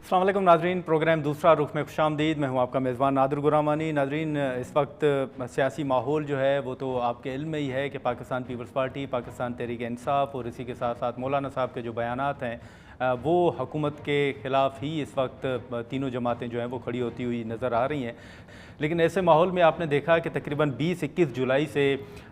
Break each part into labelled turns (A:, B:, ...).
A: अस्सलाम वालेकुम नाजरीन, प्रोग्राम दूसरा रुख में खुशामदीद। मैं हूं आपका मेज़बान नादिर गुरामानी। नाजरीन, इस वक्त सियासी माहौल जो है वो तो आपके इल्म में ही है कि पाकिस्तान पीपल्स पार्टी, पाकिस्तान तहरीक इंसाफ और इसी के साथ साथ मौलाना साहब के जो बयानात हैं वो हुकूमत के ख़िलाफ़ ही इस वक्त तीनों जमातें जो हैं वो खड़ी होती हुई नज़र आ रही हैं। लेकिन ऐसे माहौल में आपने देखा कि तकरीबन 20-21 जुलाई से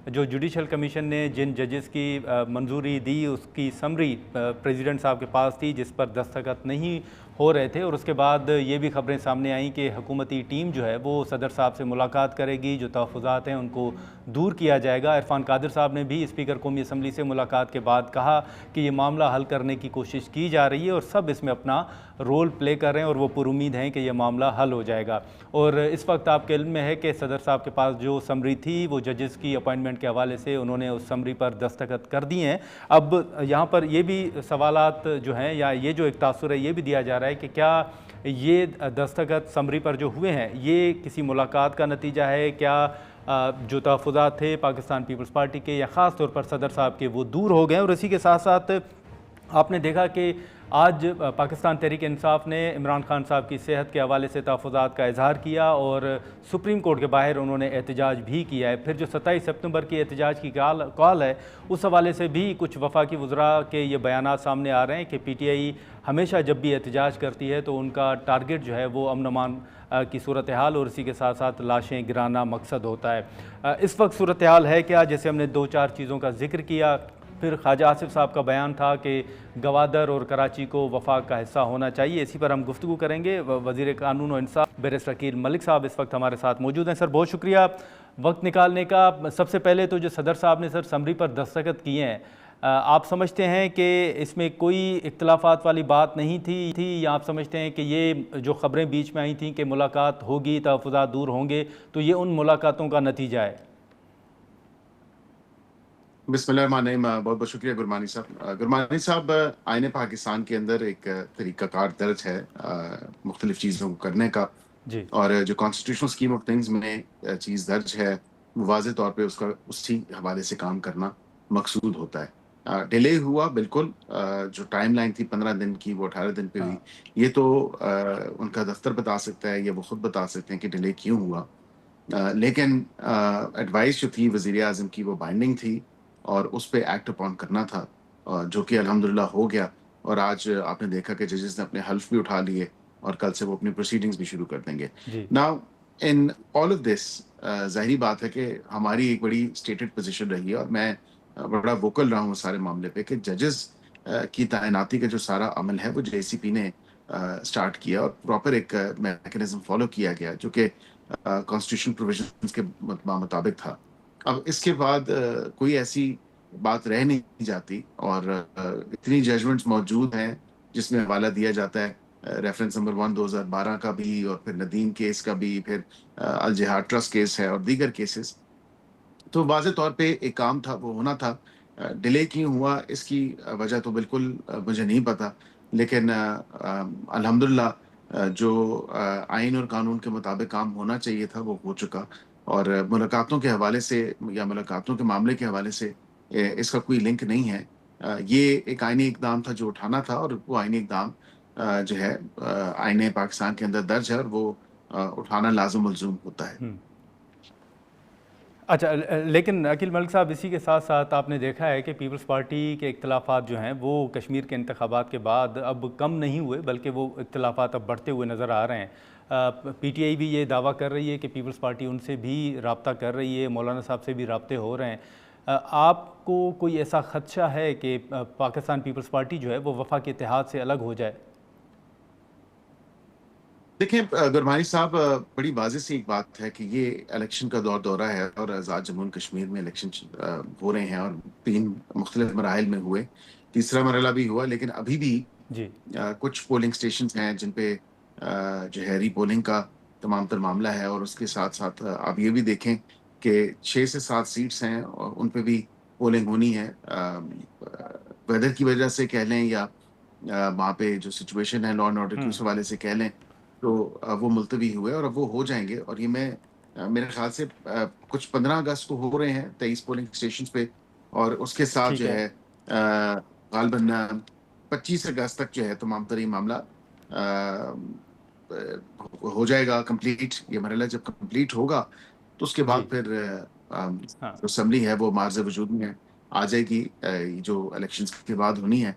A: जो जुडिशल कमीशन ने जिन जजेस की मंजूरी दी उसकी समरी प्रेसिडेंट साहब के पास थी, जिस पर दस्तखत नहीं हो रहे थे। और उसके बाद ये भी खबरें सामने आईं कि हुकूमती टीम जो है वो सदर साहब से मुलाकात करेगी, जो तहफ़्फ़ुज़ात हैं उनको दूर किया जाएगा। इरफान कादिर साहब ने भी स्पीकर कौमी असम्बली से मुलाकात के बाद कहा कि ये मामला हल करने की कोशिश की जा रही है और सब इसमें अपना रोल प्ले कर रहे हैं और वो पुरुमीद हैं कि यह मामला हल हो जाएगा। और इस वक्त आपके इल्म में है कि सदर साहब के पास जो समरी थी वो जजेस की अपॉइंटमेंट के हवाले से उन्होंने उस समरी पर दस्तखत कर दिए हैं। अब यहाँ पर ये भी सवालात जो हैं या ये जो एक तासुर है ये भी दिया जा रहा है कि क्या ये दस्तखत समरी पर जो हुए हैं ये किसी मुलाकात का नतीजा है, क्या जो तहफ़्फ़ुज़ात थे पाकिस्तान पीपल्स पार्टी के या ख़ास तौर पर सदर साहब के वो दूर हो गए। और इसी के साथ साथ आपने देखा कि आज पाकिस्तान तहरीक इंसाफ ने इमरान खान साहब की सेहत के हवाले से तहफ़्फ़ुज़ात का इजहार किया और सुप्रीम कोर्ट के बाहर उन्होंने एहतजाज भी किया है। फिर जो 27 सितंबर की एहतजाज की कॉल है उस हवाले से भी कुछ वफाकी वज़रा के ये बयानात सामने आ रहे हैं कि PTI हमेशा जब भी एहतजाज करती है तो उनका टारगेट जो है वो अमन अमान की सूरत हाल और इसी के साथ साथ लाशें गिराना मकसद होता है। इस वक्त सूरत हाल है क्या? जैसे हमने 2-4 चीज़ों का जिक्र किया। फिर ख्वाजा आसिफ साहब का बयान था कि गवादर और कराची को वफाक का हिस्सा होना चाहिए। इसी पर हम गुफ्तगू करेंगे। वज़ीर कानून और इंसाफ बैरिस्टर अकील मलिक साहब इस वक्त हमारे साथ मौजूद हैं। सर, बहुत शुक्रिया वक्त निकालने का। सबसे पहले तो जो सदर साहब ने सर समरी पर दस्तखत किए हैं, आप समझते हैं कि इसमें कोई इख्तलाफात वाली बात नहीं थी या आप समझते हैं कि ये जो खबरें बीच में आई थी कि मुलाकात होगी, तहफ़्फ़ुज़ात दूर होंगे, तो ये उन मुलाकातों का नतीजा है?
B: बिस्मिल्लाहिर्रहमानिर्रहीम। बहुत बहुत शुक्रिया गुरमानी साहब। गुरमानी साहब, आईने पाकिस्तान के अंदर एक तरीक़ाकार दर्ज है मुख्तलिफ़ चीज़ों को करने का,
A: जी।
B: और जो कॉन्स्टिट्यूशनल स्कीम ऑफ थिंग्स में चीज़ दर्ज है वो वाज़ेह तौर पे उसका उसी हवाले से काम करना मकसूद होता है। डिले हुआ बिल्कुल, जो टाइम लाइन थी 15 दिन की वो 18 दिन पे हुई।
A: हाँ।
B: ये तो उनका दफ्तर बता सकता है या वो खुद बता सकते हैं कि डिले क्यों हुआ। लेकिन एडवाइस जो थी वज़ीर आज़म की वो बाइंडिंग थी और उस पे एक्ट अपॉन करना था, जो कि अल्हम्दुलिल्लाह हो गया। और आज आपने देखा कि जजेस ने अपने हल्फ भी उठा लिए और कल से वो अपनी प्रोसीडिंग्स भी शुरू कर देंगे।
A: जी।
B: Now in all of this, ज़ाहिरी बात है कि हमारी एक बड़ी स्टेटेड पोजीशन रही है और मैं बड़ा वोकल रहा हूँ सारे मामले पे कि जजेस की तैनाती का जो सारा अमल है वो JCP ने स्टार्ट किया और प्रॉपर एक मैकेनिज्म फॉलो किया गया जो कि कॉन्स्टिट्यूशन प्रोविजंस के मुताबिक था। अब इसके बाद कोई ऐसी बात रह नहीं जाती और इतनी जजमेंट्स मौजूद हैं जिसमें हवाला दिया जाता है रेफरेंस नंबर 1 2012 का भी, और फिर नदीम केस का भी, फिर अल जिहाद ट्रस्ट केस है और दीगर केसेस। तो वाज़ेह तौर पे एक काम था, वो होना था। डिले क्यों हुआ इसकी वजह तो बिल्कुल मुझे नहीं पता, लेकिन अल्हम्दुलिल्लाह जो आइन और कानून के मुताबिक काम होना चाहिए था वो हो चुका। और मुलाकातों के हवाले से या मुलाकातों के मामले के हवाले से इसका कोई लिंक नहीं है। ये एक आइनी इक़दाम था जो उठाना था और वो आइनी इक़दाम जो है आईने पाकिस्तान के अंदर दर्ज है और वो उठाना लाज़िम मलज़ूम होता है।
A: अच्छा, लेकिन अकील मलिक साहब, इसी के साथ साथ आपने देखा है कि पीपल्स पार्टी के इख्तलाफात जो हैं वो कश्मीर के इंतखाबात के बाद अब कम नहीं हुए, बल्कि वो इख्तलाफात अब बढ़ते हुए नज़र आ रहे हैं। PTI भी ये दावा कर रही है कि पीपल्स पार्टी उनसे भी रब्ता कर रही है, मौलाना साहब से भी रब्ते हो रहे हैं। आपको कोई ऐसा खदशा है कि पाकिस्तान पीपल्स पार्टी जो है वो वफाक इत्तेहाद से अलग हो जाए?
B: देखिए गुरमानी साहब, बड़ी वाज़ेह सी एक बात है कि ये इलेक्शन का दौरा है और आज़ाद जम्मू एंड कश्मीर में इलेक्शन हो रहे हैं और 3 मुख्तलिफ मराहिल में हुए, तीसरा मरहला भी हुआ, लेकिन अभी भी
A: जी।
B: कुछ पोलिंग स्टेशंस हैं जिन पे जो है रीपोलिंग का तमाम तर मामला है। और उसके साथ-साथ आप ये भी देखें कि 6 से 7 सीट्स हैं और उन पे भी पोलिंग होनी है। वेदर की वजह से कह लें या वहाँ पे जो सिचुएशन है लॉ एंड ऑर्डर की उस हवाले से कह लें, तो वो मुलतवी हुए और अब वो हो जाएँगे। और ये मैं मेरे ख़्याल से कुछ 15 अगस्त को हो रहे हैं 23 पोलिंग स्टेशंस पे, और उसके साथ
A: ठीक
B: जो
A: है।
B: है गालिबन 25 अगस्त तक जो है तमाम तर ये मामला ہو جائے گا کمپلیٹ، یہ مرحلہ جب کمپلیٹ ہوگا تو اس کے بعد
A: جی
B: پھر
A: ہاں
B: جو اسمبلی ہے وہ معرض وجود میں آ جائے گی، جو الیکشنز کے بعد ہونی ہے.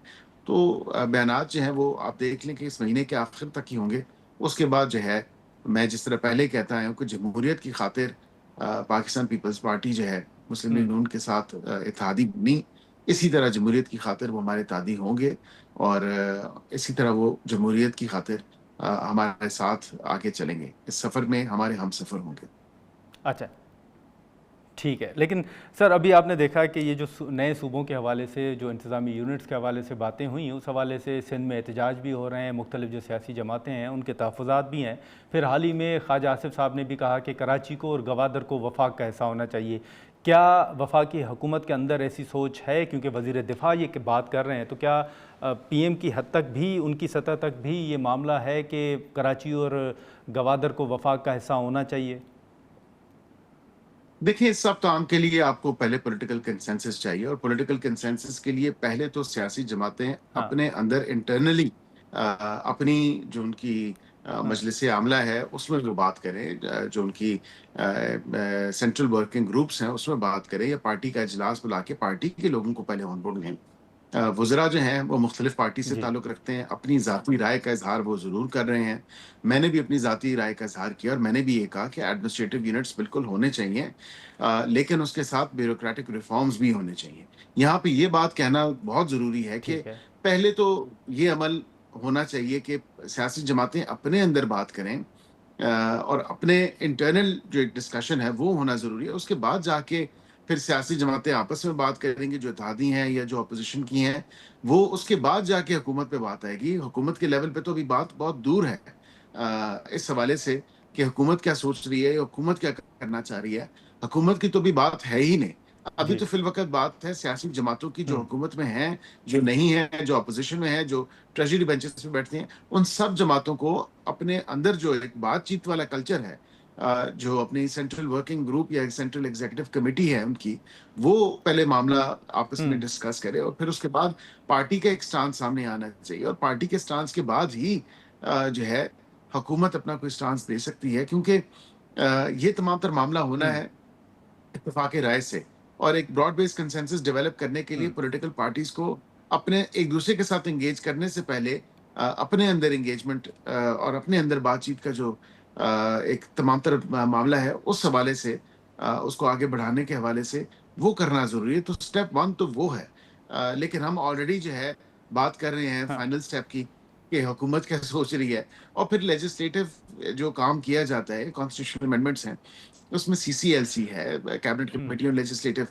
B: تو بیانات جو ہیں وہ آپ دیکھ لیں کہ اس مہینے کے آخر تک ہی ہوں گے. اس کے بعد جو ہے، میں جس طرح پہلے کہتا ہوں کہ جمہوریت کی خاطر پاکستان پیپلز پارٹی جو ہے مسلم لیگ نون کے ساتھ اتحادی بنی، اسی طرح جمہوریت کی خاطر وہ ہمارے اتحادی ہوں گے، اور اسی طرح وہ جمہوریت کی خاطر ہمارے ساتھ آگے چلیں گے. اس سفر میں ہمارے ہم سفر ہوں گے.
A: اچھا ٹھیک ہے. لیکن سر ابھی آپ نے دیکھا کہ یہ جو نئے صوبوں کے حوالے سے جو انتظامی یونٹس کے حوالے سے باتیں ہوئی ہیں، اس حوالے سے سندھ میں احتجاج بھی ہو رہے ہیں، مختلف جو سیاسی جماعتیں ہیں ان کے تحفظات بھی ہیں. پھر حال ہی میں خواجہ آصف صاحب نے بھی کہا کہ کراچی کو اور گوادر کو وفاق کا حصہ ہونا چاہیے. کیا وفاقی حکومت کے اندر ایسی سوچ ہے؟ کیونکہ وزیر دفاع یہ کہ بات کر رہے ہیں، تو کیا پی ایم کی حد تک بھی، ان کی سطح تک بھی یہ معاملہ ہے کہ کراچی اور گوادر کو وفاق کا حصہ ہونا چاہیے؟
B: دیکھیں، اس سب کام کے لیے آپ کو پہلے پولیٹیکل کنسنسس چاہیے، اور پولیٹیکل کنسنسس کے لیے پہلے تو سیاسی جماعتیں
A: ہاں
B: اپنے اندر انٹرنلی اپنی جو ان کی
A: ہاں
B: مجلس عاملہ ہے اس میں وہ بات کریں، جو ان کی سینٹرل ورکنگ گروپس ہیں اس میں بات کریں، یا پارٹی کا اجلاس بلا کے پارٹی کے لوگوں کو پہلے آن بورڈ لیں. وزراء جو ہیں وہ مختلف پارٹی سے
A: جی
B: تعلق رکھتے ہیں، اپنی ذاتی رائے کا اظہار وہ ضرور کر رہے ہیں. میں نے بھی اپنی ذاتی رائے کا اظہار کیا، اور میں نے بھی یہ کہا کہ ایڈمنسٹریٹو یونٹس بالکل ہونے چاہیے، لیکن اس کے ساتھ بیوروکریٹک ریفارمز بھی ہونے چاہیے. یہاں پہ یہ بات کہنا بہت ضروری ہے کہ
A: ٹھیک ہے.
B: پہلے تو یہ عمل ہونا چاہیے کہ سیاسی جماعتیں اپنے اندر بات کریں، اور اپنے انٹرنل جو ایک ڈسکشن ہے وہ ہونا ضروری ہے. اس کے بعد جا کے پھر سیاسی جماعتیں آپس میں بات کریں گی، جو اتحادی ہیں یا جو اپوزیشن کی ہیں، وہ اس کے بعد جا کے حکومت پہ بات آئے گی. حکومت کے لیول پہ تو ابھی بات بہت دور ہے اس حوالے سے کہ حکومت کیا سوچ رہی ہے یا حکومت کیا کرنا چاہ رہی ہے. حکومت کی تو بھی بات ہے ہی نہیں. ابھی
A: جی
B: تو فی الوقت بات ہے سیاسی جماعتوں کی، جو حکومت میں ہیں، جو نہیں ہے، جو اپوزیشن میں ہے، جو ٹریجری بینچز پہ بیٹھتے ہیں. ان سب جماعتوں کو اپنے اندر جو ایک بات چیت والا کلچر ہے، جو اپنی سینٹرل ورکنگ گروپ یا سینٹرل ایگزیکٹو کمیٹی ہے ان کی، وہ پہلے معاملہ آپس میں ڈسکس کرے، اور پھر اس کے بعد پارٹی کا ایک سٹانس سامنے آنا چاہیے. اور پارٹی کے سٹانس کے بعد ہی جو ہے حکومت اپنا کوئی سٹانس دے سکتی ہے، کیونکہ یہ تمام تر معاملہ ہونا ہے اتفاق رائے سے. اور ایک براڈ بیس کنسنسس ڈیولپ کرنے کے لیے پولیٹیکل پارٹیز کو اپنے ایک دوسرے کے ساتھ انگیج کرنے سے پہلے اپنے اندر انگیجمنٹ اور اپنے اندر بات چیت کا جو ایک تمام تر معاملہ ہے اس حوالے سے، اس کو آگے بڑھانے کے حوالے سے وہ کرنا ضروری ہے. تو سٹیپ 1 تو وہ ہے. لیکن ہم آلریڈی جو ہے بات کر رہے ہیں
A: ہاں
B: فائنل سٹیپ کی، کہ حکومت کیا سوچ رہی ہے. اور پھر لیجسلیٹو جو کام کیا جاتا ہے، کانسٹیٹیوشنل امینڈمنٹس ہیں، اس میں سی سی ایل سی ہے، کیبنٹ کمیٹی آن لیجسلیٹو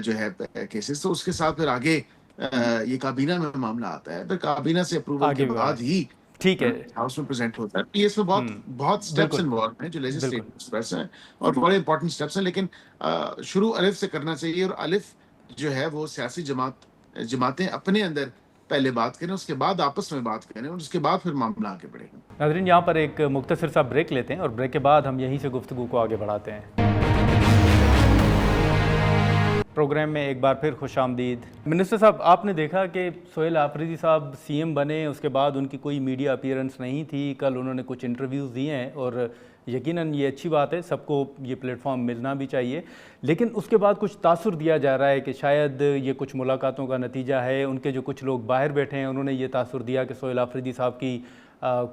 B: جو ہے کیسز، تو اس کے ساتھ پھر آگے یہ کابینہ میں معاملہ آتا ہے. پھر کابینہ سے اپروول کے
A: آگے بھی بڑھیں.
B: بعد ہی
A: ٹھیک ہے.
B: ہاؤس میں پریزنٹ ہوتا ہے. یہ اس میں بہت بہت سٹیپس
A: بالکل
B: انوالو ہیں جو
A: بالکل.
B: لیجسلیٹو سٹیپس ہیں، اور بڑے امپورٹنٹ سٹیپس ہیں. لیکن شروع الف سے کرنا چاہیے، اور الف جو ہے وہ سیاسی جماعتیں اپنے اندر پہلے بات کریں، اس کے بعد آپس میں بات کریں، اور اس کے بعد پھر معاملہ آگے بڑھے گا.
A: ناظرین یہاں پر ایک مختصر سا بریک لیتے ہیں، اور بریک کے بعد ہم یہیں سے گفتگو کو آگے بڑھاتے ہیں. پروگرام میں ایک بار پھر خوش آمدید. منسٹر صاحب، آپ نے دیکھا کہ سہیل آفریدی صاحب سی ایم بنے، اس کے بعد ان کی کوئی میڈیا اپیئرنس نہیں تھی. کل انہوں نے کچھ انٹرویوز دیے ہیں، اور یقیناً یہ اچھی بات ہے، سب کو یہ پلیٹ فارم ملنا بھی چاہیے. لیکن اس کے بعد کچھ تاثر دیا جا رہا ہے کہ شاید یہ کچھ ملاقاتوں کا نتیجہ ہے. ان کے جو کچھ لوگ باہر بیٹھے ہیں انہوں نے یہ تاثر دیا کہ سہیل آفریدی صاحب کی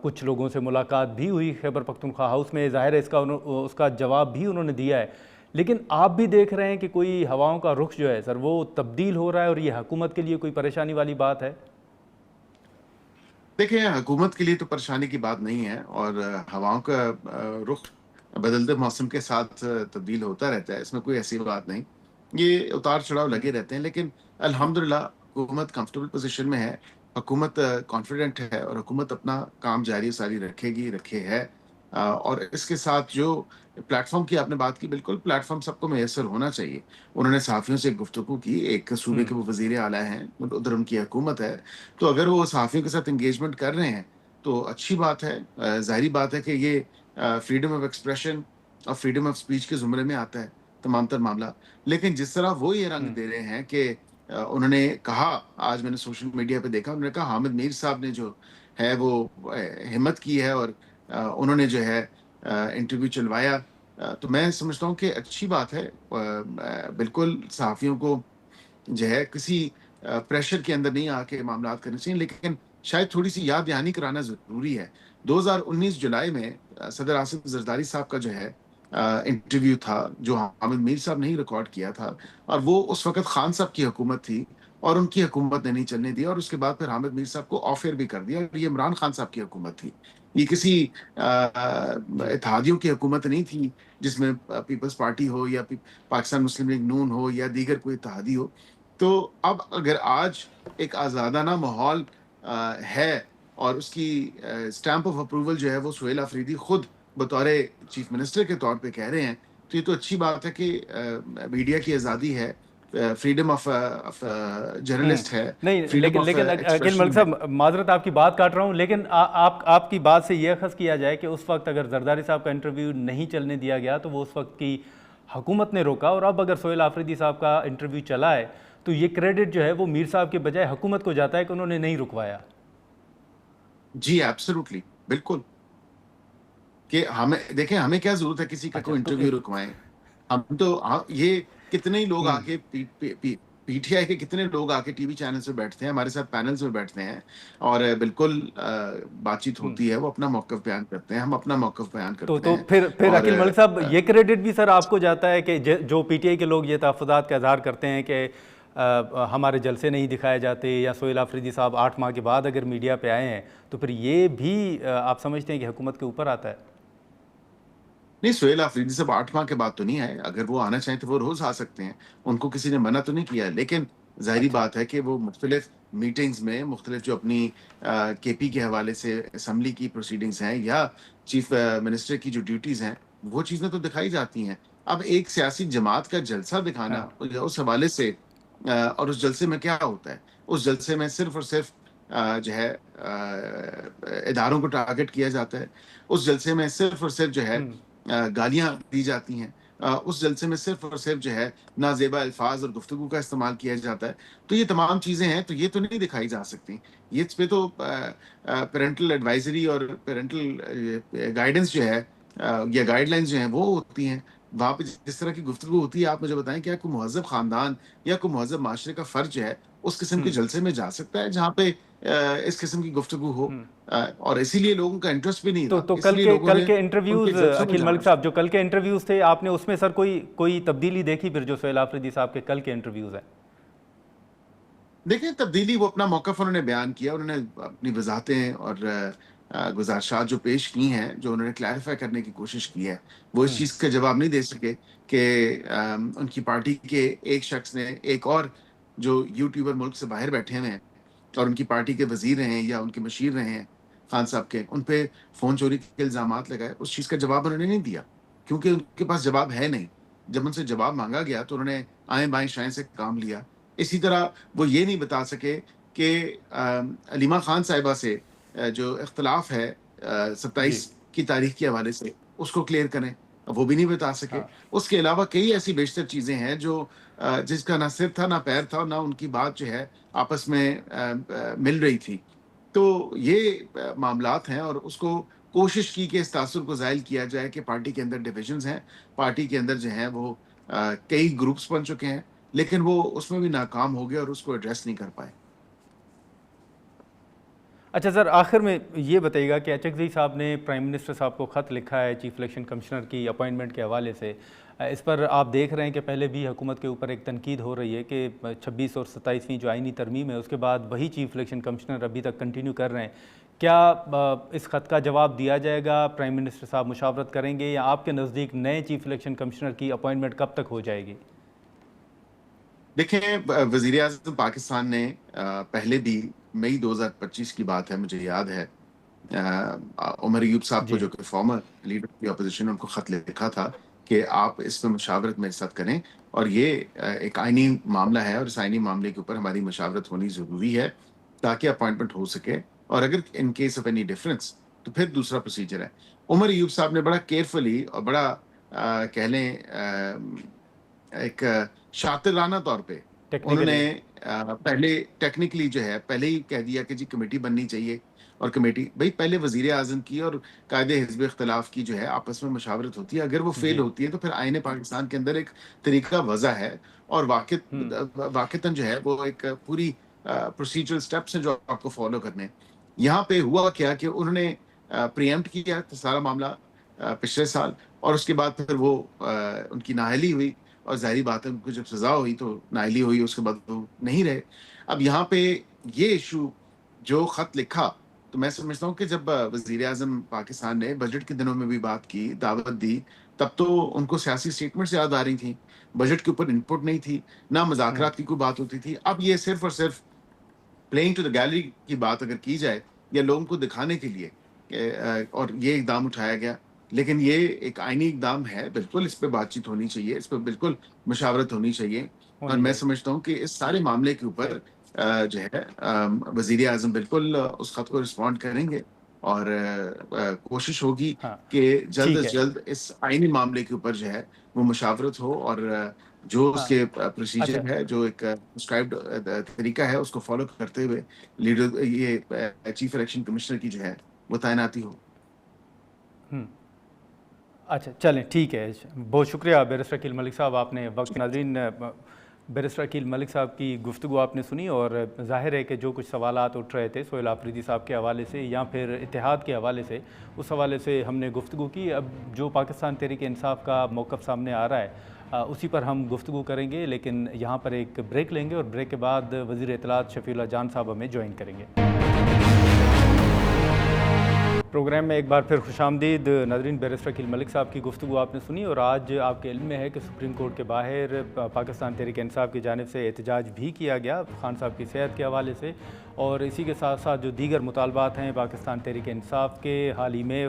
A: کچھ لوگوں سے ملاقات بھی ہوئی خیبر پختونخوا ہاؤس میں. ظاہر ہے اس کا جواب بھی انہوں نے دیا ہے. لیکن آپ بھی دیکھ رہے ہیں کہ کوئی ہواؤں کا رخ جو ہے سر وہ تبدیل ہو رہا ہے، اور یہ حکومت کے لیے کوئی پریشانی والی بات ہے؟
B: دیکھیں، حکومت کے لیے تو پریشانی کی بات نہیں ہے، اور ہواؤں کا رخ بدلتے موسم کے ساتھ تبدیل ہوتا رہتا ہے، اس میں کوئی ایسی بات نہیں. یہ اتار چڑھاؤ لگے رہتے ہیں، لیکن الحمدللہ حکومت کمفرٹیبل پوزیشن میں ہے. حکومت کانفیڈنٹ ہے، اور حکومت اپنا کام جاری ساری رکھے ہے. اور اس کے ساتھ جو پلیٹ فارم کی آپ نے بات کی، بالکل پلیٹ فارم سب کو میسر ہونا چاہیے. انہوں نے صحافیوں سے گفتگو کی، ایک صوبے کے وہ وزیر اعلیٰ ہیں، ادھر ان کی حکومت ہے، تو اگر وہ صحافیوں کے ساتھ انگیجمنٹ کر رہے ہیں تو اچھی بات ہے. ظاہری بات ہے کہ یہ فریڈم آف ایکسپریشن اور فریڈم آف اسپیچ کے زمرے میں آتا ہے تمام تر معاملہ. لیکن جس طرح وہ یہ رنگ دے رہے ہیں کہ انہوں نے کہا، آج میں نے سوشل میڈیا پہ دیکھا، انہوں نے کہا حامد میر صاحب نے جو ہے وہ ہمت کی ہے اور انہوں نے جو ہے انٹرویو چلوایا. تو میں سمجھتا ہوں کہ اچھی بات ہے. بالکل صحافیوں کو جو ہے کسی پریشر کے اندر نہیں آ کے معاملات کرنے چاہیے، لیکن شاید تھوڑی سی یاد دہانی کرانا ضروری ہے. 2019 جولائی میں صدر آصف زرداری صاحب کا جو ہے انٹرویو تھا، جو حامد میر صاحب نے ہی ریکارڈ کیا تھا، اور وہ اس وقت خان صاحب کی حکومت تھی اور ان کی حکومت نے نہیں چلنے دیا، اور اس کے بعد پھر حامد میر صاحب کو آف ایئر بھی کر دیا، اور یہ عمران خان صاحب کی حکومت تھی. یہ کسی
A: جی
B: اتحادیوں کی حکومت نہیں تھی جس میں پیپلز پارٹی ہو یا پاکستان مسلم لیگ نون ہو یا دیگر کوئی اتحادی ہو. تو اب اگر آج ایک آزادانہ ماحول ہے اور اس کی اسٹیمپ آف اپروول جو ہے وہ سہیل آفریدی خود بطور چیف منسٹر کے طور پہ کہہ رہے ہیں، تو یہ تو اچھی بات ہے کہ میڈیا کی آزادی ہے، فریڈم آف جرنلسٹ ہے،
A: نہیں،
B: فریڈم
A: لیکن
B: آف
A: لیکن عقیل ملک
B: ایکسپریشن ہے.
A: صاحب، معذرت آپ کی بات کاٹ رہا ہوں، لیکن آپ کی بات سے یہ اخذ کیا جائے کہ اس وقت اگر زرداری صاحب کا انٹرویو نہیں چلنے دیا گیا تو وہ اس وقت کی حکومت نے روکا، اور اب اگر سہیل آفریدی صاحب کا انٹرویو چلا ہے تو یہ کریڈٹ جو ہے وہ میر صاحب کے بجائے حکومت کو جاتا ہے کہ انہوں نے نہیں رکوایا.
B: جی ایبسولوٹلی، بالکل. کہ ہمیں دیکھیں، ہمیں کیا ضرورت ہے کسی کا
A: اچھا
B: کوئی
A: تو
B: انٹرویو رکوائیں. ہم تو یہ کتنے ہی لوگ آ کے پی ٹی آئی کے کتنے لوگ آ کے ٹی وی چینلز پہ بیٹھتے ہیں، ہمارے ساتھ پینلز میں بیٹھتے ہیں اور بالکل بات چیت ہوتی ہے، وہ اپنا موقف بیان کرتے ہیں، ہم اپنا موقف بیان کرتے
A: تو
B: ہیں.
A: پھر
B: اور
A: عقیل ملک صاحب، یہ کریڈٹ بھی سر آپ کو جاتا ہے کہ جو پی ٹی آئی کے لوگ یہ تحفظات کا اظہار کرتے ہیں کہ ہمارے جلسے نہیں دکھائے جاتے، یا سہیل آفریدی صاحب 8 ماہ کے بعد اگر میڈیا پہ آئے ہیں، تو پھر یہ بھی آپ سمجھتے ہیں کہ حکومت کے اوپر آتا ہے؟
B: نہیں، سہیل آفریدی صاحب 8 ماہ کے بعد تو نہیں آئے. اگر وہ آنا چاہیں تو وہ روز آ سکتے ہیں، ان کو کسی نے منع تو نہیں کیا. لیکن ظاہری
A: اچھا
B: بات ہے کہ وہ مختلف میٹنگز میں مختلف جو اپنی کے پی کے حوالے سے اسمبلی کی پروسیڈنگز ہیں یا چیف منسٹر کی جو ڈیوٹیز ہیں، وہ چیزیں تو دکھائی جاتی ہیں. اب ایک سیاسی جماعت کا جلسہ
A: ہاں
B: دکھانا اس حوالے سے، اور اس جلسے میں کیا ہوتا ہے؟ اس جلسے میں صرف اور صرف جو ہے اداروں کو ٹارگٹ کیا جاتا ہے. اس جلسے میں صرف اور صرف جو ہے گالیاں دی جاتی ہیں. اس جلسے میں صرف اور صرف جو ہے نازیبا الفاظ اور گفتگو کا استعمال کیا جاتا ہے. تو یہ تمام چیزیں ہیں، تو یہ تو نہیں دکھائی جا سکتی. یہ اس پہ تو پیرنٹل ایڈوائزری اور پیرنٹل گائیڈنس جو ہے یا گائیڈ لائنز جو ہیں وہ ہوتی ہیں. وہاں پہ جس طرح کی گفتگو ہوتی ہے، آپ مجھے بتائیں کیا کوئی مہذب خاندان یا کوئی مہذب معاشرے کا فرد جو ہے اس قسم کے جلسے میں جا سکتا ہے جہاں پہ اس قسم کی گفتگو ہو؟ اور اسی لیے لوگوں کا انٹرسٹ بھی نہیں رہا،
A: تو
B: اس لیے لوگوں
A: کل
B: نے
A: کے
B: ان کے
A: انٹرویوز،
B: جلسوں میں
A: عقیل
B: جانا.
A: ملک صاحب، جو کل کے انٹرویوز تھے، آپ نے اس میں سر کوئی تبدیلی دیکھی پھر جو سہیل آفریدی صاحب کے کل کے انٹرویوز ہیں؟
B: دیکھیں، تبدیلی وہ اپنا موقف انہوں نے بیان کیا، انہوں نے اپنی وضاحتیں اور گزارشات جو پیش کی ہیں، جو انہوں نے کلیریفائی کرنے کی کوشش کی ہے، وہ اس چیز کا جواب نہیں دے سکے کہ ان کی پارٹی کے ایک شخص نے ایک اور جو یوٹیوبر ملک سے باہر بیٹھے ہوئے ہیں اور ان کی پارٹی کے وزیر رہے ہیں یا ان کے مشیر رہے ہیں، خان صاحب کے، ان پہ فون چوری کے الزامات لگائے. اس چیز کا جواب انہوں نے نہیں دیا کیونکہ ان کے پاس جواب ہے نہیں. جب ان سے جواب مانگا گیا تو انہوں نے آئیں بائیں شائیں سے کام لیا. اسی طرح وہ یہ نہیں بتا سکے کہ علیمہ خان صاحبہ سے جو اختلاف ہے
A: جی
B: 27 کی تاریخ کے حوالے سے، اس کو کلیئر کریں، وہ بھی نہیں بتا سکے. اس کے علاوہ کئی ایسی بیشتر چیزیں ہیں جو جس کا نہ سر تھا نہ پیر تھا، نہ ان کی بات جو ہے آپس میں مل رہی تھی. تو یہ معاملات ہیں، اور اس کو کوشش کی کہ اس تاثر کو زائل کیا جائے کہ پارٹی کے اندر ڈویژنز ہیں، پارٹی کے اندر جو ہیں وہ کئی گروپس بن چکے ہیں، لیکن وہ اس میں بھی ناکام ہو گئے اور اس کو ایڈریس نہیں کر پائے.
A: اچھا سر، آخر میں یہ بتائیے گا کہ اچکزئی صاحب نے پرائم منسٹر صاحب کو خط لکھا ہے چیف الیکشن کمشنر کی اپوائنٹمنٹ کے حوالے سے. اس پر آپ دیکھ رہے ہیں کہ پہلے بھی حکومت کے اوپر ایک تنقید ہو رہی ہے کہ 26 اور 27ویں جو آئینی ترمیم ہے اس کے بعد وہی چیف الیکشن کمشنر ابھی تک کنٹینیو کر رہے ہیں. کیا اس خط کا جواب دیا جائے گا؟ پرائم منسٹر صاحب مشاورت کریں گے، یا آپ کے نزدیک نئے چیف الیکشن کمشنر کی اپوائنٹمنٹ کب تک ہو جائے گی؟
B: دیکھیں، وزیر اعظم پاکستان نے پہلے بھی مئی 2025 کی بات ہے، مجھے یاد ہے، عمر ایوب صاحب کو
A: جی
B: جو کہ فارمر لیڈر کی اپوزیشن، ان کو خط لکھا تھا کہ آپ اس میں مشاورت میرے ساتھ کریں، اور یہ ایک آئینی معاملہ ہے اور اس آئینی معاملے کے اوپر ہماری مشاورت ہونی ضروری ہے تاکہ اپوائنٹمنٹ ہو سکے، اور اگر in case of any difference تو پھر دوسرا پروسیجر ہے. عمر ایوب صاحب نے بڑا کیئرفلی اور بڑا کہہ لیں ایک شاطرانہ طور پہ उन्होंने
A: टेक्निकली।
B: पहले टेक्निकली जो है पहले ही कह दिया कि जी कमेटी बननी चाहिए, और कमेटी भाई पहले वजीर आजम की और कायदे हिज़्ब इख्तिलाफ की जो है आपस में मशावरत होती है, अगर वो फेल
A: जी।
B: होती है तो फिर आईने पाकिस्तान के अंदर एक तरीका वज़ा है, और
A: हम्म।
B: वाक़तन जो है वो एक पूरी प्रोसीजरल स्टेप्स हैं जो आपको फॉलो करने हैं। यहाँ पे हुआ क्या कि उन्होंने प्रीएम्प्ट किया तो सारा मामला पिछले साल, और उसके बाद फिर वो उनकी नाअहली हुई, और ज़ाहिर बात है उनको जब सज़ा हुई तो नाअहली हुई, उसके बाद वो नहीं रहे। अब यहाँ पे ये इशू जो ख़त लिखा, तो मैं समझता हूँ कि जब वज़ीर-ए-आज़म पाकिस्तान ने बजट के दिनों में भी बात की, दावत दी, तब तो उनको सियासी स्टेटमेंट्स याद आ रही थी। बजट के ऊपर इनपुट नहीं थी, ना
A: हम्म।
B: मुज़ाकरात की कोई बात होती थी। अब ये सिर्फ़ और सिर्फ़ प्लेइंग टू द गैलरी की बात अगर की जाए, या लोगों को दिखाने के लिए और ये इकदाम उठाया गया, लेकिन ये एक आईनी इकदाम है, बिल्कुल इस पे बातचीत होनी चाहिए, इस पे बिल्कुल मशावरत होनी चाहिए, और
A: होनी
B: मैं
A: चाहिए।
B: समझता हूँ कि इस सारे मामले के ऊपर जो है वज़ीर आज़म बिल्कुल उस ख़त को रिस्पॉन्ड करेंगे, और कोशिश होगी
A: हाँ।
B: कि जल्द
A: ठीक
B: अज़
A: है।
B: जल्द इस आईनी मामले के ऊपर जो है वो मशावरत हो, और जो
A: हाँ।
B: उसके
A: अच्छा।
B: प्रोसीजर है, जो एक प्रिस्क्राइब्ड तरीका है, उसको फॉलो करते हुए लीडर ये चीफ इलेक्शन कमिश्नर की जो है वो तैनाती हो।
A: हम्म। अच्छा, चलें, ठीक है। बहुत शुक्रिया बैरिस्टर अकील मलिक साहब, आपने वक्त नाज़रीन बैरिस्टर अकील मलिक साहब की गुफ्तगू आपने सुनी, और ज़ाहिर है कि जो कुछ सवालात उठ रहे थे सोहेल आफरीदी साहब के हवाले से या फिर इत्तेहाद के हवाले से, उस हवाले से हमने गुफ्तगू की। अब जो पाकिस्तान तहरीक इंसाफ का मौक़िफ़ सामने आ रहा है उसी पर हम गुफ्तगू करेंगे, लेकिन यहाँ पर एक ब्रेक लेंगे और ब्रेक के बाद वज़ीर इत्तलात शफ़ीउल्लाह जान साहब हमें ज्वाइन करेंगे। प्रोग्राम में एक बार फिर खुशामदीद। नाज़रीन, बैरिस्टर अकील मलिक साहब की गुफ्तगू आपने सुनी, और आज आपके इल्म में है कि सुप्रीम कोर्ट के बाहर पाकिस्तान तहरीक इंसाफ की जानिब से एहतजाज भी किया गया खान साहब की सेहत के हवाले से, और इसी के साथ साथ जो दीगर मुतालबात हैं पाकिस्तान तहरीक इंसाफ के, हाल ही में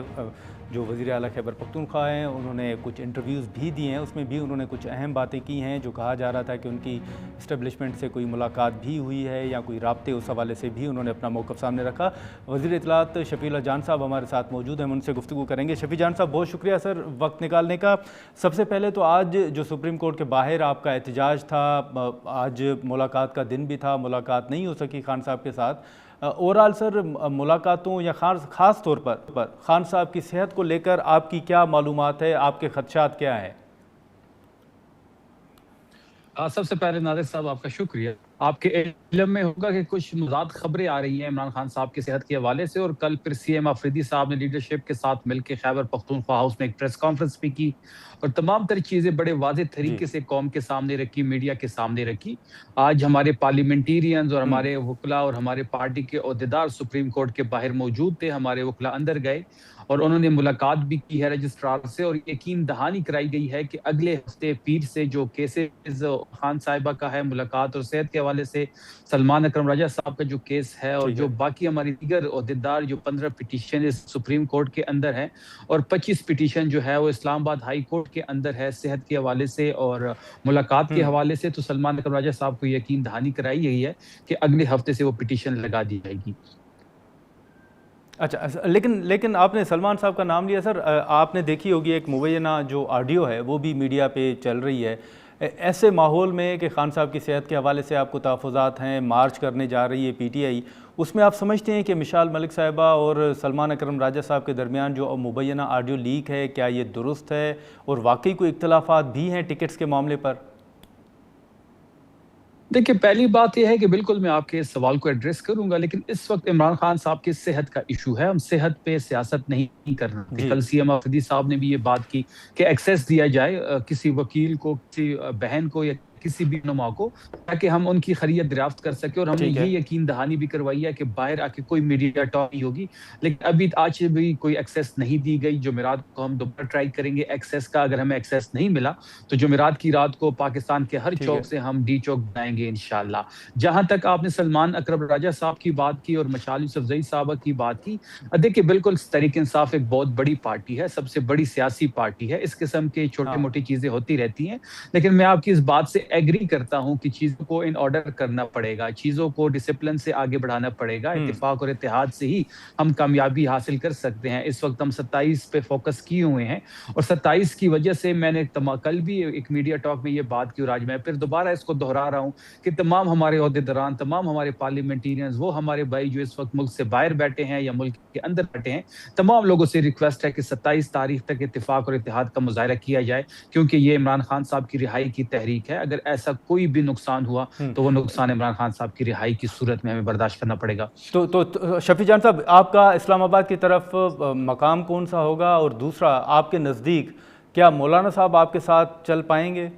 A: जो वज़ीर आला खैबर पख्तूनख्वा हैं उन्होंने कुछ इंटरव्यूज़ भी दिए हैं, उसमें भी उन्होंने कुछ अहम बातें की हैं, जो कहा जा रहा था कि उनकी इस्टेब्लिशमेंट से कोई मुलाकात भी हुई है या कोई राब्ते, उस हवाले से भी उन्होंने अपना मौक़िफ़ सामने रखा। वज़ीर इत्तलात शफ़ीउल्लाह जान साहब हमारे साथ मौजूद हैं, हम उनसे गुफ्तगू करेंगे। शफ़ी जान साहब, बहुत शुक्रिया सर वक्त निकालने का। सबसे पहले तो आज जो सुप्रीम कोर्ट के बाहर आपका एहतजाज था, आज मुलाकात का दिन भी था, मुलाकात नहीं हो सकी खान साहब के साथ। ओवरऑल सर, मुलाकातों या ख़ास तौर पर खान साहब की सेहत को लेकर आपकी क्या मालूमात है, आपके ख़दशात क्या हैं?
C: सबसे पहले नादिर साहब आपका शुक्रिया। आपके इल्म में होगा कि कुछ मज़ाद खबरें आ रही हैं इमरान खान साहब की सेहत के हवाले से, और कल फिर सीएम आफरीदी साहब ने लीडरशिप के साथ मिलकर खैबर पख्तूनख्वा हाउस में एक प्रेस कॉन्फ्रेंस भी की, और तमाम तरह चीज़ें बड़े वाज़ेह
A: जी।
C: तरीके से कौम के सामने रखी, मीडिया के सामने रखी। आज हमारे पार्लियामेंटेरियंस और हमारे वकला और हमारे पार्टी के ओहदेदार सुप्रीम कोर्ट के बाहर मौजूद थे। हमारे वकला अंदर गए और उन्होंने मुलाकात भी की है रजिस्ट्रार से, और यकीन दहानी कराई गई है कि अगले हफ्ते पीर से जो केसेस खान साहिबा का है मुलाकात और सेहत के हवाले से, सलमान अकरम राजा साहब का जो केस है, और
A: ठीक
C: जो
A: है।
C: बाकी हमारी दीगर ओहदेदार जो 15 पिटीशन सुप्रीम कोर्ट के अंदर है, और 25 पिटीशन जो है वो इस्लामाबाद हाई कोर्ट के अंदर है सेहत के हवाले से और मुलाकात के हवाले से, तो सलमान अकरम राजा साहब को यकीन दहानी कराई गई है कि अगले हफ्ते से वो पिटीशन लगा दी जाएगी।
A: अच्छा, लेकिन आपने सलमान साहब का नाम लिया सर। आपने देखी होगी एक मुबैना जो ऑडियो है वो भी मीडिया पे चल रही है। ऐसे माहौल में कि खान साहब की सेहत के हवाले से आपको तहफ़्फ़ुज़ात हैं, मार्च करने जा रही है पीटीआई, उसमें आप समझते हैं कि मिसाल मलिक साहिबा और सलमान अकरम राजा साहब के दरमियान जो मुबैना ऑडियो लीक है, क्या ये दुरुस्त है, और वाकई कोई इख्तलाफात भी हैं टिकट्स के मामले पर?
C: देखिए, पहली बात यह है कि बिल्कुल मैं आपके इस सवाल को एड्रेस करूंगा, लेकिन इस वक्त इमरान खान साहब की सेहत का इशू है, हम सेहत पे सियासत नहीं कर रहे।
A: जी।
C: कल सीएम आफरीदी साहब ने भी ये बात की कि एक्सेस दिया जाए किसी वकील को, किसी बहन को या किसी भी नुमा को, ताकि हम उनकी खैरियत दरियाफ्त कर सके, और हमने
A: ठीक
C: ये
A: है।
C: यकीन दहानी भी करवाई है कि बाहर आके कोई मीडिया टॉक नहीं होगी। लेकिन अभी आज भी कोई एक्सेस नहीं दी गई। जुमेरात को हम दोबारा ट्राई करेंगे एक्सेस का, अगर हमें एक्सेस नहीं मिला तो जुमेरात की रात को पाकिस्तान के हर
A: ठीक
C: चौक
A: है।
C: से हम डी चौक बनाएंगे इंशाल्लाह। जहां तक आपने सलमान अकरम राजा साहब की बात की और मशाल यूसुफजई साहबा की बात की, देखिए बिल्कुल तहरीक इंसाफ एक बहुत बड़ी पार्टी है, सबसे बड़ी सियासी पार्टी है। इस किस्म के छोटी
A: हाँ।
C: मोटी चीजें होती रहती हैं, लेकिन मैं आपकी इस बात से एग्री करता हूं कि चीजों को इन ऑर्डर करना पड़ेगा, चीजों को डिसिप्लिन से आगे बढ़ाना पड़ेगा, इत्तेफाक और इत्तेहाद से ही हम कामयाबी हासिल कर सकते हैं। इस वक्त हम 27 पे फोकस किए हुए हैं और 27 की वजह से मैंने कल भी एक मीडिया टॉक में ये बात की और आज मैं फिर दोबारा इसको दोहरा रहा हूं कि तमाम हमारे ओहदेदारान, तमाम हमारे पार्लियामेंटेरियंस, वो हमारे भाई जो इस वक्त मुल्क से बाहर बैठे हैं या मुल्क के अंदर बैठे हैं, तमाम लोगों से रिक्वेस्ट है कि 27 तारीख तक इत्तेफाक और इत्तेहाद का मुजाहरा किया जाए, क्योंकि ये इमरान खान साहब की रिहाई की तहरीक है। अगर ऐसा कोई भी नुकसान हुआ तो वो नुकसान इमरान खान साहब की रिहाई की सूरत में हमें बर्दाश्त करना पड़ेगा।
A: तो शफी जान साहब, आपका इस्लामाबाद की तरफ मकाम कौन सा होगा, और दूसरा आपके नज़दीक क्या मौलाना साहब आपके साथ चल पाएंगे?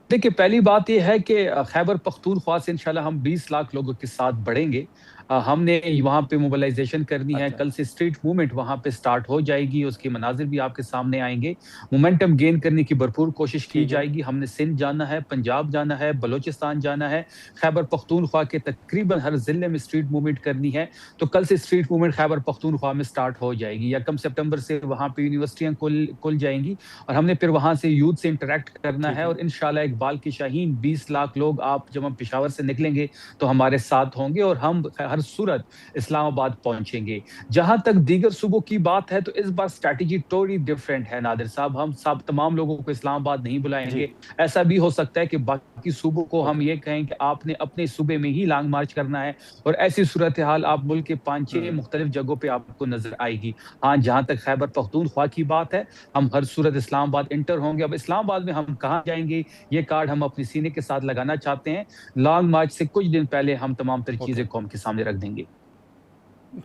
C: देखिए, पहली बात यह है कि खैबर पख्तूनख्वा से इंशाल्लाह हम 20 लाख लोगों के साथ बढ़ेंगे। हमने वहाँ पे मोबिलाइजेशन करनी है। कल से स्ट्रीट मूवमेंट वहाँ पे स्टार्ट हो जाएगी, उसके मनाजिर भी आपके सामने आएंगे। मोमेंटम गेन करने की भरपूर कोशिश की जाएगी। हमने सिंध जाना है, पंजाब जाना है, बलोचिस्तान जाना है, खैबर पख्तूनख्वा के तकरीबन हर जिले में स्ट्रीट मूवमेंट करनी है। तो कल से स्ट्रीट मूवमेंट खैबर पख्तूनख्वा में स्टार्ट हो जाएगी। 1 सितंबर से वहाँ पे यूनिवर्सिटियाँ खुल जाएंगी और हमने फिर वहाँ से यूथ से इंटरेक्ट करना है। और इंशाल्लाह इकबाल की शाहीन 20 लाख लोग, आप जब हम पेशावर से निकलेंगे तो हमारे साथ होंगे और हम हर सूरत इस्लामाबाद पहुंचेंगे। जहां तक दीगर सूबों की बात है तो इस बार स्ट्रैटेजी थोड़ी डिफरेंट है नादिर साहब। हम सब तमाम लोगों को इस्लामाबाद नहीं बुलाएंगे। ऐसा भी हो सकता है कि बाकी सूबों को हम ये कहें कि आपने अपने सूबे में ही लॉन्ग मार्च करना है, और ऐसी सूरत हाल आप मुल्क के 5-6 मुख्तलिफ जगहों पे आपको नजर आएगी। हाँ, जहां तक खैबर पख्तूनख्वा की बात है, हम हर सूरत इस्लामाबाद इंटर होंगे। अब इस्लामाबाद में हम कहाँ जाएंगे, ये कार्ड हम अपने सीने के साथ लगाना चाहते हैं। लॉन्ग मार्च से कुछ दिन पहले हम तमाम तर चीजें कौम के सामने रख देंगे।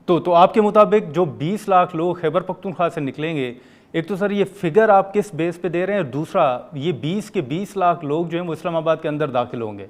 A: तो आपके मुताबिक जो 20 लाख लोग खैबर पख्तूनख्वा से निकलेंगे, एक तो सर ये फिगर आप किस बेस पे दे रहे हैं, और दूसरा ये 20 के 20 लाख लोग जो हैं वो इस्लामाबाद के अंदर दाखिल होंगे?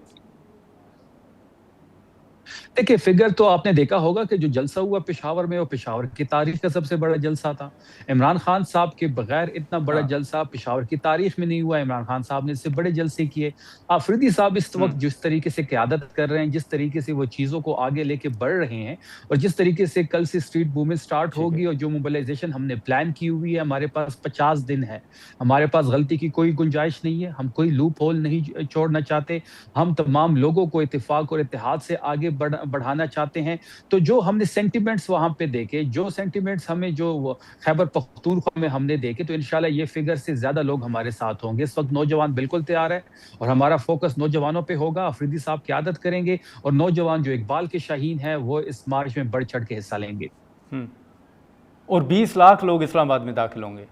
C: देखिए, फिगर तो आपने देखा होगा कि जो जलसा हुआ पेशावर में, वो पेशावर की तारीख का सबसे बड़ा जलसा था। इमरान खान साहब के बगैर इतना बड़ा जलसा पेशावर की तारीख में नहीं हुआ। इमरान खान साहब ने इससे बड़े जलसे किए। आफरीदी साहब इस वक्त जिस तरीके से क़यादत कर रहे हैं, जिस तरीके से वो चीज़ों को आगे लेके बढ़ रहे हैं, और जिस तरीके से कल से स्ट्रीट मूवमेंट स्टार्ट होगी और जो मोबिलाइजेशन हमने प्लान की हुई है, हमारे पास 50 दिन है। हमारे पास गलती की कोई गुंजाइश नहीं है। हम कोई लूप होल नहीं छोड़ना चाहते। हम तमाम लोगों को इत्तेफाक और इत्तेहाद से आगे बढ़ाना चाहते हैं। तो जो हमने सेंटिमेंट्स वहां पे देखे, जो सेंटिमेंट्स हमें जो खैबर पख्तूनख्वा में हमने देखे, तो इंशाल्लाह ये फिगर से ज्यादा लोग हमारे साथ होंगे। इस वक्त नौजवान बिल्कुल तैयार है और हमारा फोकस नौजवानों पे होगा। अफरीदी साहब क़यादत करेंगे और नौजवान जो इकबाल के शाहीन है वो इस मार्च में बढ़ चढ़ के हिस्सा लेंगे।
A: और 20 लाख लोग इस्लामाबाद में दाखिल होंगे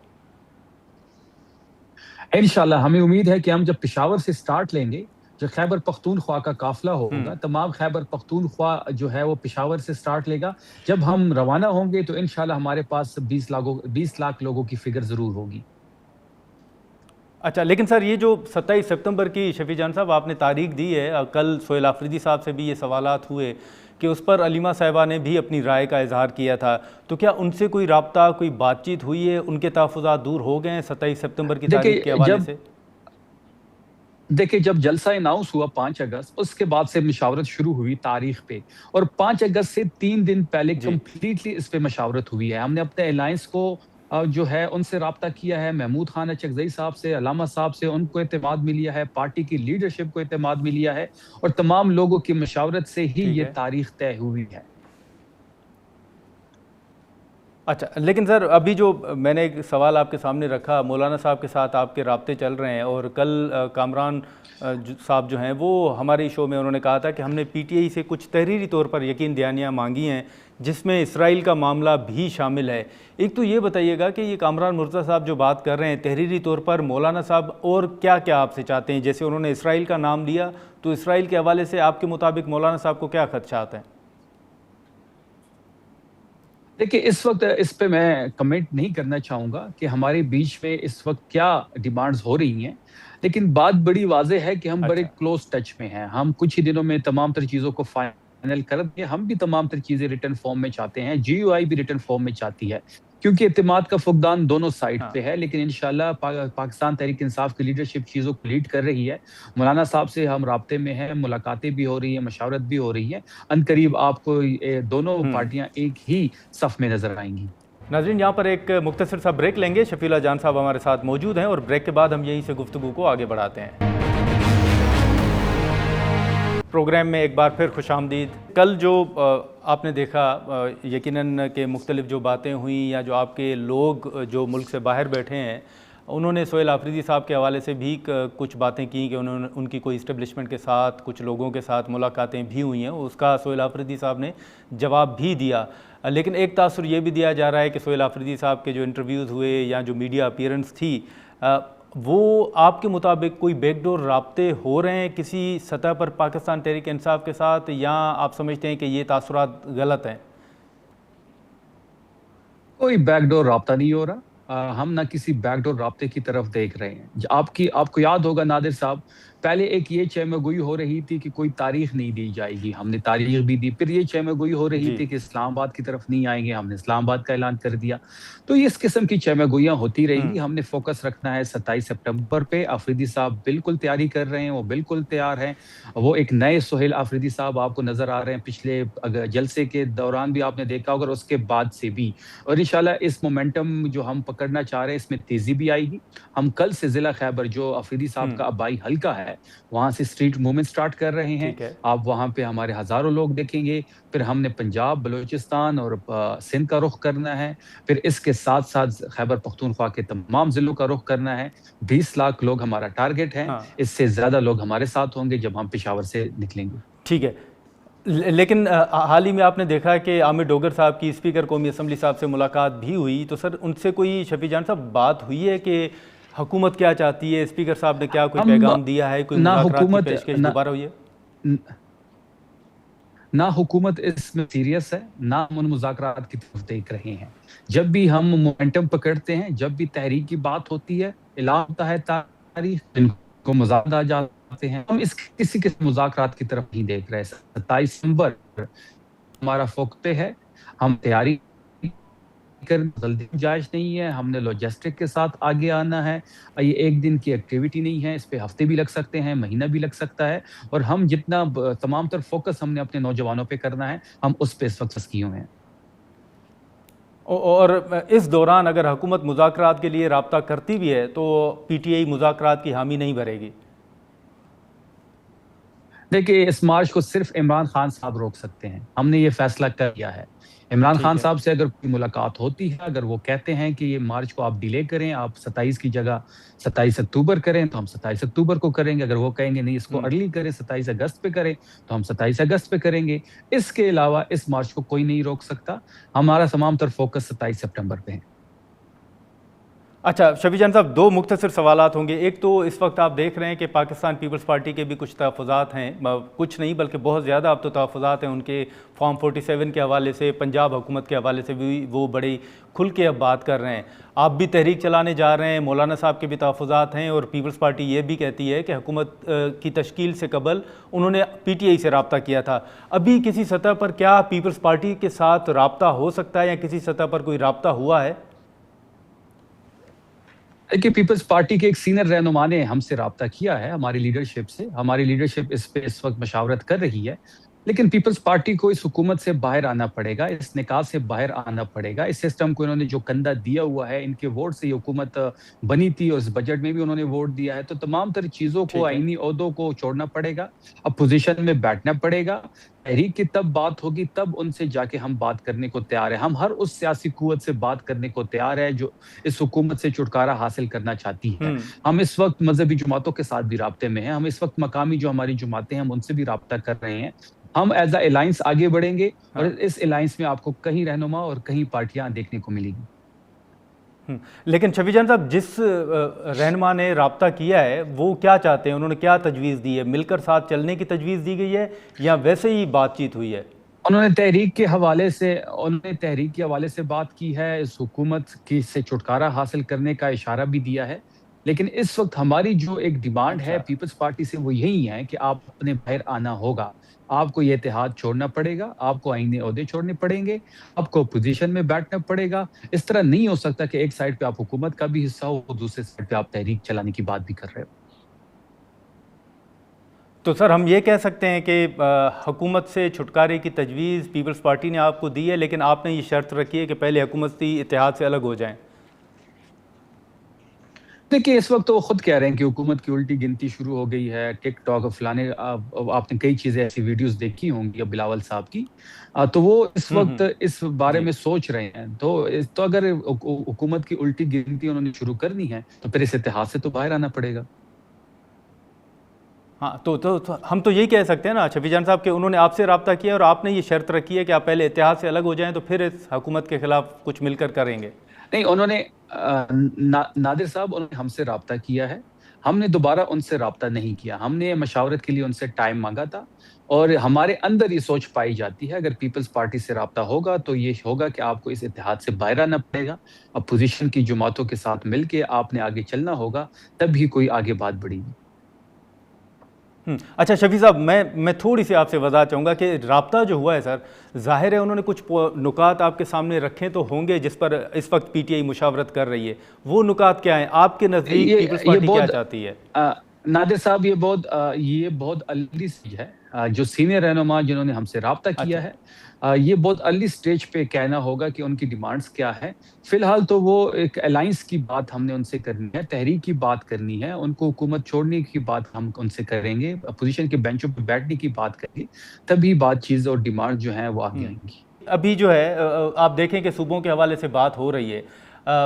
C: इंशाल्लाह। हमें उम्मीद है कि हम जब पेशावर से स्टार्ट लेंगे, जो खैबर पख्तूनख्वा का काफिला होगा, तमाम खैबर पख्तूनख्वा जो है वो पेशावर से स्टार्ट लेगा। जब हम रवाना होंगे तो इंशाल्लाह हमारे पास 20 लाख लोगों की फिगर जरूर होगी।
A: अच्छा, लेकिन सर ये जो 27 सितंबर की शफी जान साहब आपने तारीख दी है, कल सोहेल आफरीदी साहब से भी ये सवालात हुए कि उस पर अलीमा साहिबा ने भी अपनी राय का इजहार किया था, तो क्या उनसे कोई राब्ता, कोई बातचीत हुई है? उनके तहफ़्फ़ुज़ात दूर हो गए हैं 27 सितंबर की तारीख के हवाले से?
C: देखिए, जब जलसा अनाउंस हुआ 5 अगस्त, उसके बाद से मशावरत शुरू हुई तारीख पे, और 5 अगस्त से 3 दिन पहले कंप्लीटली इस पे मशावरत हुई है। हमने अपने अलायंस को जो है उनसे राब्ता किया है, महमूद खान अचकज़ई साहब से, अलामा साहब से, उनको एतमाद में लिया है, पार्टी की लीडरशिप को एतमाद में लिया है, और तमाम लोगों की मशावरत से ही ये तारीख तय हुई है।
A: अच्छा, लेकिन सर अभी जो मैंने एक सवाल आपके सामने रखा, मौलाना साहब के साथ आपके राब्ते चल रहे हैं, और कल कामरान साहब जो हैं वो हमारे शो में उन्होंने कहा था कि हमने पीटीआई से कुछ तहरीरी तौर पर यकीन दहानियाँ मांगी हैं जिसमें इसराइल का मामला भी शामिल है। एक तो ये बताइएगा कि ये कामरान मुर्तज़ा साहब जो बात कर रहे हैं तहरीरी तौर पर, मौलाना साहब और क्या क्या आपसे चाहते हैं? जैसे उन्होंने इसराइल का नाम लिया, तो इसराइल के हवाले से आपके मुताबिक मौलाना साहब को क्या खदशात हैं?
C: देखिए, इस वक्त इस पे मैं कमेंट नहीं करना चाहूँगा कि हमारे बीच में इस वक्त क्या डिमांड्स हो रही हैं, लेकिन बात बड़ी वाज़ेह है कि हम बड़े क्लोज टच में हैं। हम कुछ ही दिनों में तमाम तर चीज़ों को फाइनल कर देंगे। हम भी तमाम तर चीज़ें रिटर्न फॉर्म में चाहते हैं, GUI भी रिटर्न फॉर्म में चाहती है, क्योंकि इत्तेमाद का फुकदान दोनों साइड पे है। लेकिन इंशाल्लाह पाकिस्तान तहरीक इंसाफ की लीडरशिप चीज़ों को लीड कर रही है। मौलाना साहब से हम राब्ते में हैं, मुलाकातें भी हो रही हैं, मशावरत भी हो रही है। अनकरीब आपको दोनों पार्टियां एक ही सफ में नजर आएंगी।
A: नाज़रीन, यहाँ पर एक मुख्तसर सा ब्रेक लेंगे। शफीला जान साहब हमारे साथ मौजूद हैं और ब्रेक के बाद हम यहीं से गुफ्तगू को आगे बढ़ाते हैं। प्रोग्राम में एक बार फिर खुशामदीद। कल जो आपने देखा, यकीनन के मुख्तलिफ जो बातें हुई या जो आपके लोग जो मुल्क से बाहर बैठे हैं, उन्होंने सोहेल आफरीदी साहब के हवाले से भी कुछ बातें की कि उन्होंने उनकी कोई इस्टेब्लिशमेंट के साथ कुछ लोगों के साथ मुलाकातें भी हुई हैं। उसका सोहेल आफरीदी साहब ने जवाब भी दिया। लेकिन एक तासुर ये भी दिया जा रहा है कि सोहेल आफरीदी साहब के जो इंटरव्यूज़ हुए या जो मीडिया अपीयरेंस थी, वो आपके मुताबिक कोई बैकडोर राब्ते हो रहे हैं किसी सतह पर पाकिस्तान तहरीक इंसाफ के साथ, या आप समझते हैं कि ये तासुरात गलत हैं?
C: कोई बैकडोर राब्ता नहीं हो रहा। हम ना किसी बैकडोर राब्ते की तरफ देख रहे हैं। आपको याद होगा नादिर साहब, पहले एक ये चहमगोई हो रही थी कि कोई तारीख नहीं दी जाएगी, हमने तारीख भी दी। फिर ये चहमगोई हो रही थी कि इस्लामाबाद की तरफ नहीं आएंगे, हमने इस्लामाबाद का ऐलान कर दिया। तो इस किस्म की चहमगोइयां होती रहेंगी। हमने फोकस रखना है 27 सितंबर पे। आफरीदी साहब बिल्कुल तैयारी कर रहे हैं, वो बिल्कुल तैयार हैं। वो एक नए सोहेल आफरीदी साहब आपको नजर आ रहे हैं। पिछले जलसे के दौरान भी आपने देखा होगा, उसके बाद से भी। और इंशाल्लाह इस मोमेंटम जो हम पकड़ना चाह रहे हैं, इसमें तेजी भी आएगी। हम कल से जिला खैबर, जो आफरीदी साहब का आबाई हल्का है, वहां से स्ट्रीट मूवमेंट स्टार्ट कर रहे हैं। आप वहां पे हमारे हजारों लोग देखेंगे। फिर हमने पंजाब, बलूचिस्तान और सिंध का रुख करना है। फिर इसके साथ साथ खैबर पख्तूनख्वा के तमाम जिलों का रुख करना है। 20 लाख लोग हमारा टारगेट है। इससे ज्यादा लोग हमारे साथ होंगे जब हम पेशावर से निकलेंगे।
A: ठीक है, लेकिन हाल ही में आपने देखा कि आमिर डोगर साहब की स्पीकर कौमी असम्बली साहब से मुलाकात भी हुई, तो सर उनसे कोई, शफी जान साहब, बात हुई है कि हुकूमत क्या चाहती है, स्पीकर साहब ने क्या कोई पैगाम दिया है, कोई मुलाकात की पेशकश दोबारा हुई है?
C: ना हुकूमत इसमें सीरियस है, ना हम उन मुज़ाकरात की तरफ देख रहे हैं। जब भी हम मोमेंटम पकड़ते हैं, जब भी तहरीक की बात होती है, ऐलान होता है तारीख, जिनको मुज़ाकरात आ जाते हैं, हम किसी के मुज़ाकरात की तरफ नहीं देख रहे। 27 दिसंबर हमारा फोकस है। हम तैयारी जल्दी गुंजाइश नहीं है। हमने लॉजिस्टिक के साथ आगे आना है। ये एक दिन की एक्टिविटी नहीं है, इस पे हफ्ते भी लग सकते हैं, महीना भी लग सकता है। और हम जितना तमाम तर फोकस हमने अपने नौजवानों पे करना है, हम उस पे इस वक्त फंसी हुए हैं।
A: और इस दौरान अगर हुकूमत मुज़ाकरात के लिए राब्ता करती भी है तो पीटीआई मुज़ाकरात की हामी नहीं भरेगी?
C: देखिए, इस मार्च को सिर्फ इमरान खान साहब रोक सकते हैं। हमने ये फैसला कर लिया है। इमरान खान साहब से अगर कोई मुलाकात होती है, अगर वो कहते हैं कि ये मार्च को आप डिले करें, आप 27 की जगह 27 अक्टूबर करें, तो हम 27 अक्टूबर को करेंगे। अगर वो कहेंगे नहीं, इसको अर्ली करें, 27 अगस्त पे करें, तो हम 27 अगस्त पे करेंगे। इसके अलावा इस मार्च को कोई नहीं रोक सकता। हमारा तमाम तर फोकस 27 सितंबर पे है।
A: अच्छा शफी जान साहब, दो मुख्तसर सवालात होंगे। एक तो इस वक्त आप देख रहे हैं कि पाकिस्तान पीपल्स पार्टी के भी कुछ तहफ़्फ़ुज़ात हैं, कुछ नहीं बल्कि बहुत ज़्यादा अब तो तहफ़्फ़ुज़ात हैं उनके। फॉर्म 47 के हवाले से, पंजाब हुकूमत के हवाले से भी वो बड़ी खुल के अब बात कर रहे हैं। आप भी तहरीक चलाने जा रहे हैं, मौलाना साहब के भी तहफ़्फ़ुज़ात हैं, और पीपल्स पार्टी ये भी कहती है कि हुकूमत की तश्कील से कबल उन्होंने पीटीआई से रब्ता किया था। अभी किसी सतह पर क्या पीपल्स पार्टी के साथ रब्ता हो सकता है, या किसी सतह पर कोई रब्ता हुआ है?
C: देखिए, पीपल्स पार्टी के एक सीनियर रहनुमा ने हमसे राब्ता किया है, हमारी लीडरशिप से। हमारी लीडरशिप इस पे इस वक्त मशावरत कर रही है। लेकिन पीपल्स पार्टी को इस हुकूमत से बाहर आना पड़ेगा, इस निकाह से बाहर आना पड़ेगा। इस सिस्टम को इन्होंने जो कंधा दिया हुआ है, इनके वोट से ये हुकूमत बनी थी, और इस बजट में भी उन्होंने वोट दिया है। तो तमाम तरह चीज़ों को, आईनी ओहदों को छोड़ना पड़ेगा, अपोजिशन में बैठना पड़ेगा। तहरीक की तब बात होगी, तब उनसे जाके हम बात करने को तैयार है। हम हर उस सियासी कुव्वत से बात करने को तैयार है जो इस हुकूमत से छुटकारा हासिल करना चाहती है। हम इस वक्त मजहबी जमातों के साथ भी राब्ते में हैं। हम इस वक्त मकामी जो हमारी जमातें हैं, हम उनसे भी राब्ता कर रहे हैं। हम एज अ अलायंस आगे बढ़ेंगे, और इस अलायंस में आपको कहीं रहनुमा और कहीं पार्टियां देखने को मिलेगी।
A: लेकिन शफी जान साहब, जिस रहनुमा ने राब्ता किया है वो क्या चाहते हैं, उन्होंने क्या तजवीज़ दी है? मिलकर साथ चलने की तजवीज़ दी गई है, या वैसे ही बातचीत हुई है?
C: उन्होंने तहरीक के हवाले से बात की है। इस हुकूमत की से छुटकारा हासिल करने का इशारा भी दिया है। लेकिन इस वक्त हमारी जो एक डिमांड है पीपल्स पार्टी से, वो यही है कि आप अपने बाहर आना होगा। आपको ये इत्तेहाद छोड़ना पड़ेगा, आपको आईनी ओहदे छोड़ने पड़ेंगे, आपको पोजीशन में बैठना पड़ेगा। इस तरह नहीं हो सकता कि एक साइड पे आप हुकूमत का भी हिस्सा हो, दूसरे साइड पे आप तहरीक चलाने की बात भी कर रहे हो।
A: تو سر ہم یہ کہہ سکتے ہیں کہ حکومت سے چھٹکارے کی تجویز پیپلز پارٹی نے آپ کو دی ہے، لیکن آپ نے یہ شرط رکھی ہے کہ پہلے حکومتی اتحاد سے الگ ہو جائیں؟
C: دیکھیے اس وقت تو وہ خود کہہ رہے ہیں کہ حکومت کی الٹی گنتی شروع ہو گئی ہے، ٹک ٹاک فلانے، آپ نے کئی چیزیں ایسی ویڈیوز دیکھی ہوں گی بلاول صاحب کی، تو وہ اس وقت اس بارے میں سوچ رہے ہیں۔ تو اگر حکومت کی الٹی گنتی انہوں نے شروع کرنی ہے تو پھر اس اتحاد سے تو باہر آنا پڑے گا۔
A: ہاں تو ہم تو یہی کہہ سکتے ہیں نا شفیع جان صاحب کہ انہوں نے آپ سے رابطہ کیا اور آپ نے یہ شرط رکھی ہے کہ آپ پہلے اتحاد سے الگ ہو جائیں تو پھر اس حکومت کے خلاف کچھ مل کر کریں گے۔
C: نہیں، انہوں نے نادر صاحب انہوں نے ہم سے رابطہ کیا ہے، ہم نے دوبارہ ان سے رابطہ نہیں کیا، ہم نے مشاورت کے لیے ان سے ٹائم مانگا تھا، اور ہمارے اندر یہ سوچ پائی جاتی ہے اگر پیپلز پارٹی سے رابطہ ہوگا تو یہ ہوگا کہ آپ کو اس اتحاد سے باہر آنا پڑے گا، اپوزیشن کی جماعتوں کے ساتھ مل کے آپ نے آگے چلنا ہوگا، تب ہی کوئی آگے بات بڑھے گی۔
A: اچھا شفیع صاحب، میں تھوڑی سی آپ سے وضاحت چاہوں گا کہ رابطہ جو ہوا ہے سر، ظاہر ہے انہوں نے کچھ نکات آپ کے سامنے رکھے تو ہوں گے جس پر اس وقت پی ٹی آئی مشاورت کر رہی ہے، وہ نکات کیا ہیں آپ کے نزدیک؟ پیپلز پارٹی کیا چاہتی ہے؟
C: نادر صاحب یہ بہت ارلی سٹیج ہے، جو سینئر رہنما جنہوں نے ہم سے رابطہ کیا ہے، یہ بہت ارلی سٹیج پہ کہنا ہوگا کہ ان کی ڈیمانڈز کیا ہے۔ فی الحال تو وہ ایک الائنس کی بات ہم نے ان سے کرنی ہے، تحریک کی بات کرنی ہے، ان کو حکومت چھوڑنے کی بات ہم ان سے کریں گے، اپوزیشن کے بینچوں پہ بیٹھنے کی بات کریں گے، تبھی بات چیز اور ڈیمانڈ جو ہیں وہ آگے آئیں گی۔
A: ابھی جو ہے آپ دیکھیں کہ صوبوں کے حوالے سے بات ہو رہی ہے،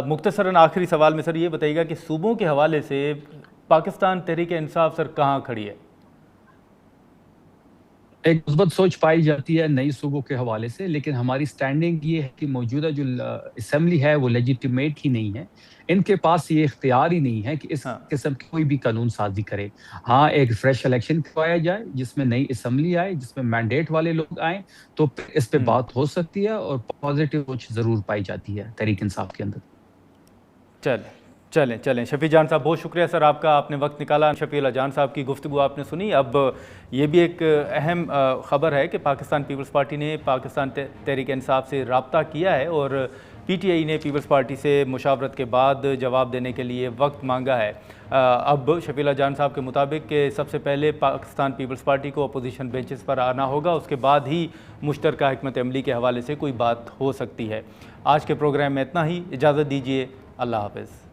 A: مختصراً آخری سوال میں سر یہ بتائیے گا کہ صوبوں کے حوالے سے پاکستان تحریک انصاف سر کہاں کھڑی ہے؟
C: ایک مثبت سوچ پائی جاتی ہے نئی صوبوں کے حوالے سے، لیکن ہماری سٹینڈنگ یہ ہے کہ موجودہ جو اسمبلی ہے وہ لیجیٹیمیٹ ہی نہیں ہے، ان کے پاس یہ اختیار ہی نہیں ہے کہ اس قسم کی کوئی بھی قانون سازی کرے۔ ہاں، ایک فریش الیکشن کروایا جائے جس میں نئی اسمبلی آئے، جس میں مینڈیٹ والے لوگ آئیں، تو اس پہ بات ہو سکتی ہے اور پازیٹیو سوچ ضرور پائی جاتی ہے تحریک انصاف کے اندر۔
A: چلیں شفیع جان صاحب، بہت شکریہ سر آپ کا، آپ نے وقت نکالا۔ شفیع اللہ جان صاحب کی گفتگو آپ نے سنی۔ اب یہ بھی ایک اہم خبر ہے کہ پاکستان پیپلز پارٹی نے پاکستان تحریک انصاف سے رابطہ کیا ہے اور پی ٹی آئی نے پیپلز پارٹی سے مشاورت کے بعد جواب دینے کے لیے وقت مانگا ہے۔ اب شفیع اللہ جان صاحب کے مطابق کہ سب سے پہلے پاکستان پیپلز پارٹی کو اپوزیشن بینچز پر آنا ہوگا، اس کے بعد ہی مشترکہ حکمت عملی کے حوالے سے کوئی بات ہو سکتی ہے۔ آج کے پروگرام میں اتنا ہی، اجازت دیجیے، اللہ حافظ۔